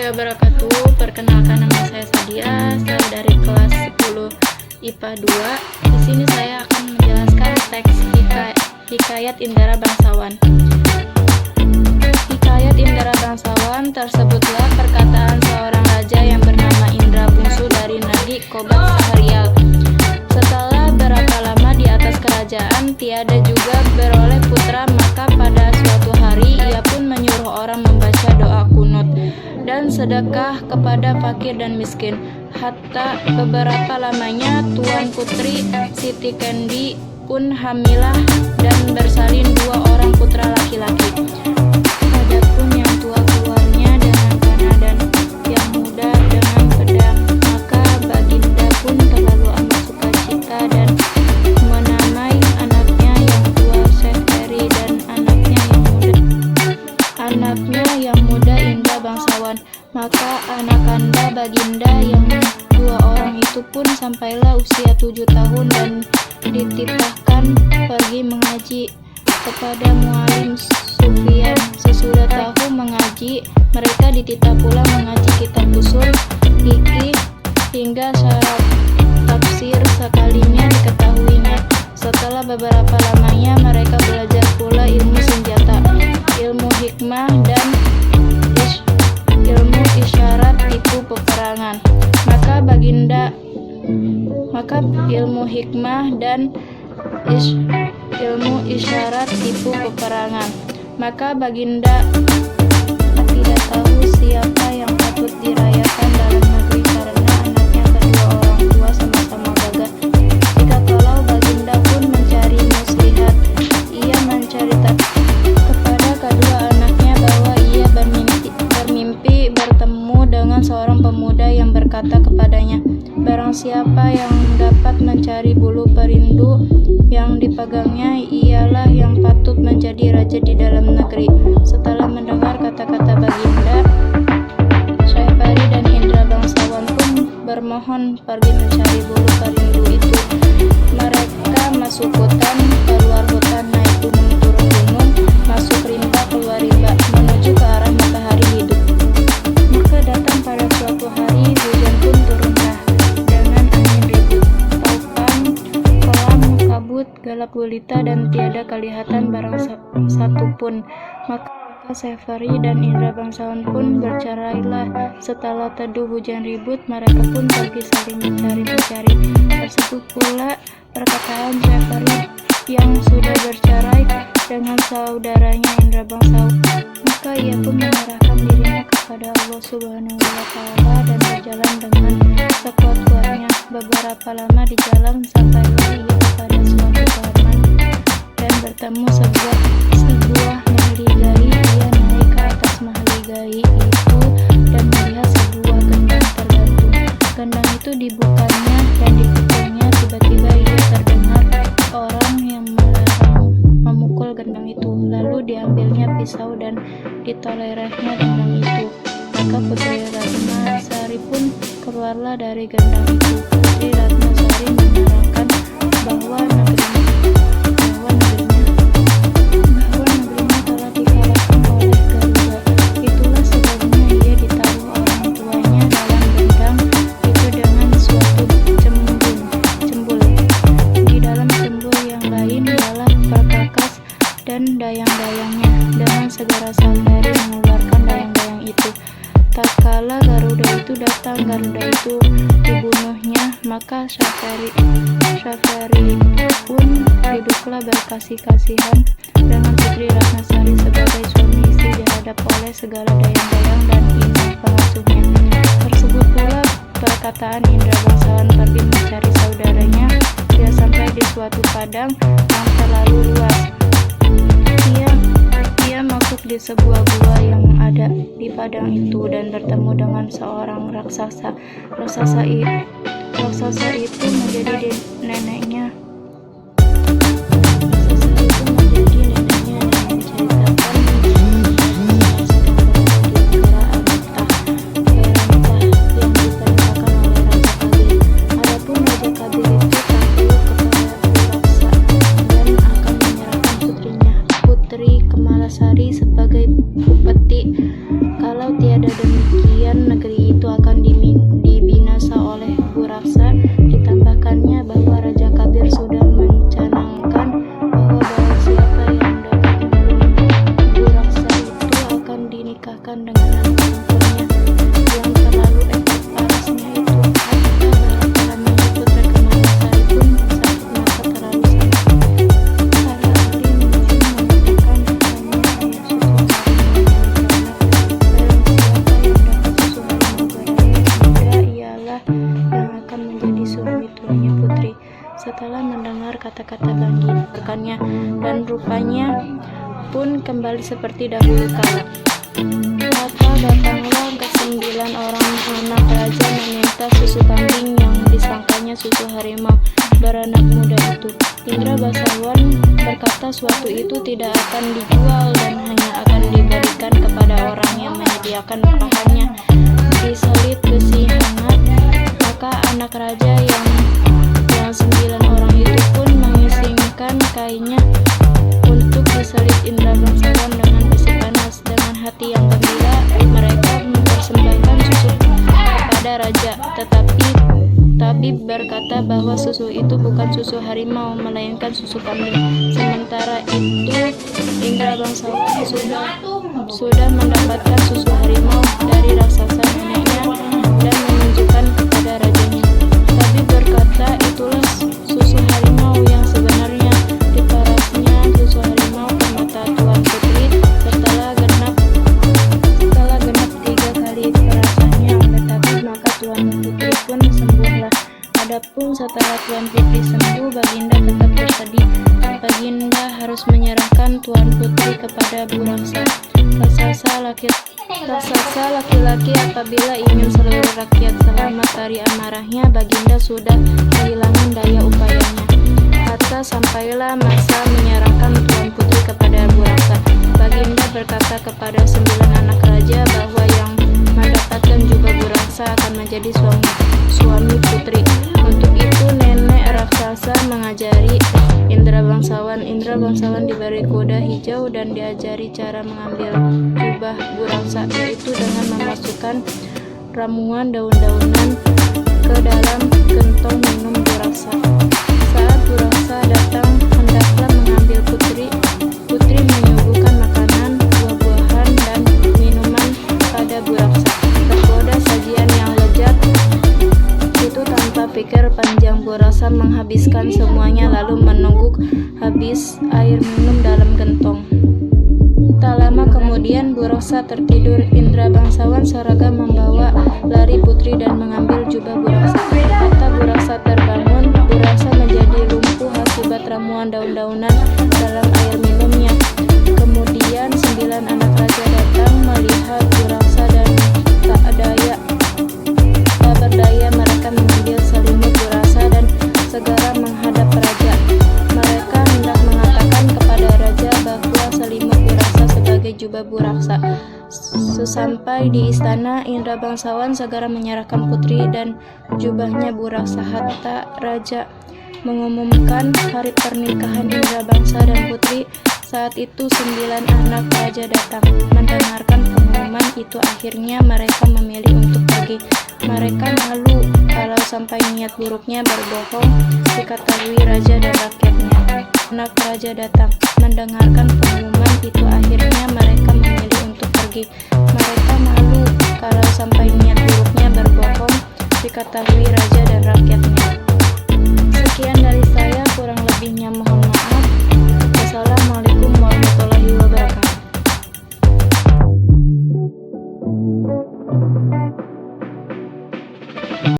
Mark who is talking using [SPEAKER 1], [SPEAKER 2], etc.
[SPEAKER 1] wabarakatuh. Perkenalkan, nama saya Sadia. Saya dari kelas 10 IPA 2. Di sini saya akan menjelaskan teks Hikayat Indra Bangsawan. Hikayat Indra Bangsawan tersebutlah perkataan seorang raja yang bernama Indra, bungsu dari Nagi Kobat Saharial. Setelah berapa lama di atas kerajaan, tiada juga beroleh putra, maka pada suatu hari ia pun menyuruh orang membaca doa kunut dan sedekah kepada fakir dan miskin. Hatta beberapa lamanya Tuan Putri Siti Kendi pun hamilah dan bersalin 2 orang putra laki-laki. Adapun yang tua keluarnya dengan panah dan yang muda dengan pedang, maka Baginda pun terlalu amat sukacita dan menamai anaknya yang tua Seferi dan anaknya yang muda Indra Bangsawan. Maka anak-anda Baginda yang 2 orang itu pun sampailah usia 7 tahun dan dititahkan pergi mengaji kepada Mualim Sufyan. Sesudah tahu mengaji, mereka dititah pula mengaji kitab usul fikih hingga syarat tafsir sekalinya diketahuinya. Setelah beberapa lamanya mereka belajar pula ilmu senjata, ilmu hikmah dan ilmu isyarat tipu peperangan. Maka ilmu hikmah dan ilmu isyarat tipu peperangan. Maka Baginda tidak tahu siapa yang patut dirayakan dalam negeri karena anaknya kedua orang tua sama-sama gagah. Jika kalau Baginda pun mencari muslihat, ia menceritakan kepada kedua anaknya bahwa ia bermimpi bertemu dengan seorang pemuda yang berkata kepadanya, barang siapa yang dapat mencari bulu perindu yang dipegangnya, ialah yang patut menjadi raja di dalam negeri. Setelah mendengar kata-kata Baginda, Syaifari dan Indra Bangsawan pun bermohon pergi mencari bulu perindu itu. Mereka masuk hutan, keluar hutan, naik gunung, turun gunung, masuk rimba, keluar rimba, menuju ke arah matahari hidup. Maka datang pada suatu hari, hujan pun turunlah dengan angin ribut, topan, kelam, kabut, gelap gulita, dan tiada kelihatan barang satu pun. Maka Seferi dan Indra Bangsawan pun bercerailah. Setelah teduh hujan ribut, mereka pun pergi saling mencari. Tersebut pula perkataan Seferi yang sudah bercerai dengan saudaranya Indra Bangsawan. Maka ia pun menyerahkan dirinya kepada Allah Subhanahu wa Ta'ala dan berjalan dengan sekuat-kuatnya. Beberapa lama di jalan, sampailah ia kepada suatu taman dan bertemu sebuah mahligai. Ia naik ke atas mahligai itu dan melihat sebuah gendang tergantung. Gendang itu dibukanya dan dipukulnya. Tiba-tiba ia terdengar orang yang melarang memukul gendang itu. Lalu diambilnya pisau dan ditolerehnya gendang itu. Maka Putri Ratnasari pun keluarlah dari gendang itu. Putri Ratnasari menerangkan bahwa negerinya telah dikalahkan oleh Garuda. Itulah sebabnya ia ditaruh orang tuanya dalam gendang itu dengan suatu cembul. Di dalam cembul yang lain ialah perkakas dan dayang-dayangnya. Dengan segera Safari mengeluarkan dayang-dayang itu. Tatkala Garuda itu datang, Garuda itu dibunuhnya. Maka Safari pun hiduplah berkasih-kasihan dengan Putri Ratnasari sebagai suami istri dihadap oleh segala dayang-dayang dan inang pengasuhnya. Tersebut pula perkataan Indra Bangsawan pergi mencari saudaranya. Dia sampai di suatu padang yang terlalu luas. Ia masuk di sebuah gua yang ada di padang itu dan bertemu dengan seorang raksasa. Raksasa itu menjadi neneknya. Putri Kemalasari sebagai bupati. Kalau tiada demikian, dilakukan dengan anak angkatnya yang terlalu ekor parasnya itu. Apakah para menyebut rekaman Sari pun sakit mata terlalu sakit. Sari mencium mengatakan hanya ayah susu harimau berana. Barang siapa yang dapat susu harimau berani, dia ialah yang akan menjadi suami tuanya Putri. Setelah mendengar kata-kata Banggi rekannya, dan rupanya pun kembali seperti dahulu kala. Maka datanglah ke-9 orang anak raja meminta susu kambing yang disangkanya susu harimau beranak muda itu. Indra Bangsawan berkata suatu itu tidak akan dijual dan hanya akan diberikan kepada orang yang menyediakan pahannya diselit besi hangat. Maka anak raja yang 9 orang itu pun mengisingkan kainnya untuk diselit Indra Bangsawan dengan besi panas. Dengan hati yang gembira mereka mempersembahkan susu kepada raja, tetapi tabib berkata bahwa susu itu bukan susu harimau melainkan susu kambing. Sementara itu Indra Bangsawan sudah mendapatkan susu harimau dari raksasa neneknya dan menunjukkan kepada rajanya. Tabib berkata itulah susu harimau yang sebenarnya. Diparasnya susu harimau ke mata Tuan Putri setelah genap 3 kali perasannya oleh tabib, maka Tuan Putri pun sembuhlah. Adapun setelah Tuan Putri sembuh, Baginda tetap bersedih. Baginda harus menyerahkan Tuan Putri kepada Bu Raksa. Raksasa laki-laki apabila ingin seluruh rakyat selamat dari amarahnya, Baginda sudah kehilangan daya upayanya. Hatta sampailah masa menyerahkan Tuan Putri kepada Bu Raksa. Baginda berkata kepada 9 anak raja bahwa yang mendapatkan juga Bu Raksa akan menjadi suami Putri. Untuk itu nenek raksasa mengajari Indra Bangsawan. Indra Bangsawan diberi kuda hijau dan diajari cara mengambil jubah Bu Raksa, yaitu dengan memasukkan ramuan daun-daunan ke dalam gentong minum Bu Raksa. Saat Bu Raksa datang hendaklah mengambil Putri. Putri menyuguhkan makanan, buah-buahan dan minuman pada Bu Raksa. Tergoda sajian yang lezat itu tanpa pikir panjang, Bu Raksa menghabiskan semuanya lalu menungguk habis air minum dalam gentong. Tak lama kemudian Bu Raksa tertidur. Indra Bangsawan seragam membawa lari Putri dan mengambil jubah Bu Raksa. Hatta Bu Raksa terbangun, Bu Raksa menjadi lumpuh akibat ramuan daun-daunan dalam air minumnya. Kemudian 9 anak raja datang melihat Bu Raksa dan tak berdaya mereka mengambil selimut Bu Raksa dan segera menghadap raja. Mereka hendak mengatakan kepada raja bahwa selimut Bu Raksa sebagai jubah Bu Raksa. Sesampai di istana, Indra Bangsawan segera menyerahkan Putri dan jubahnya Bu Raksa. Hatta raja mengumumkan hari pernikahan Indra Bangsa dan Putri. Saat itu 9 anak raja datang. Mendengarkan pengumuman itu akhirnya mereka memilih untuk pergi. Mereka malu kalau sampai niat buruknya berbohong diketahui raja dan rakyatnya. Anak raja datang. Mendengarkan pengumuman itu akhirnya mereka memilih untuk pergi. Mereka malu kalau sampai niat buruknya berbohong diketahui raja dan rakyat.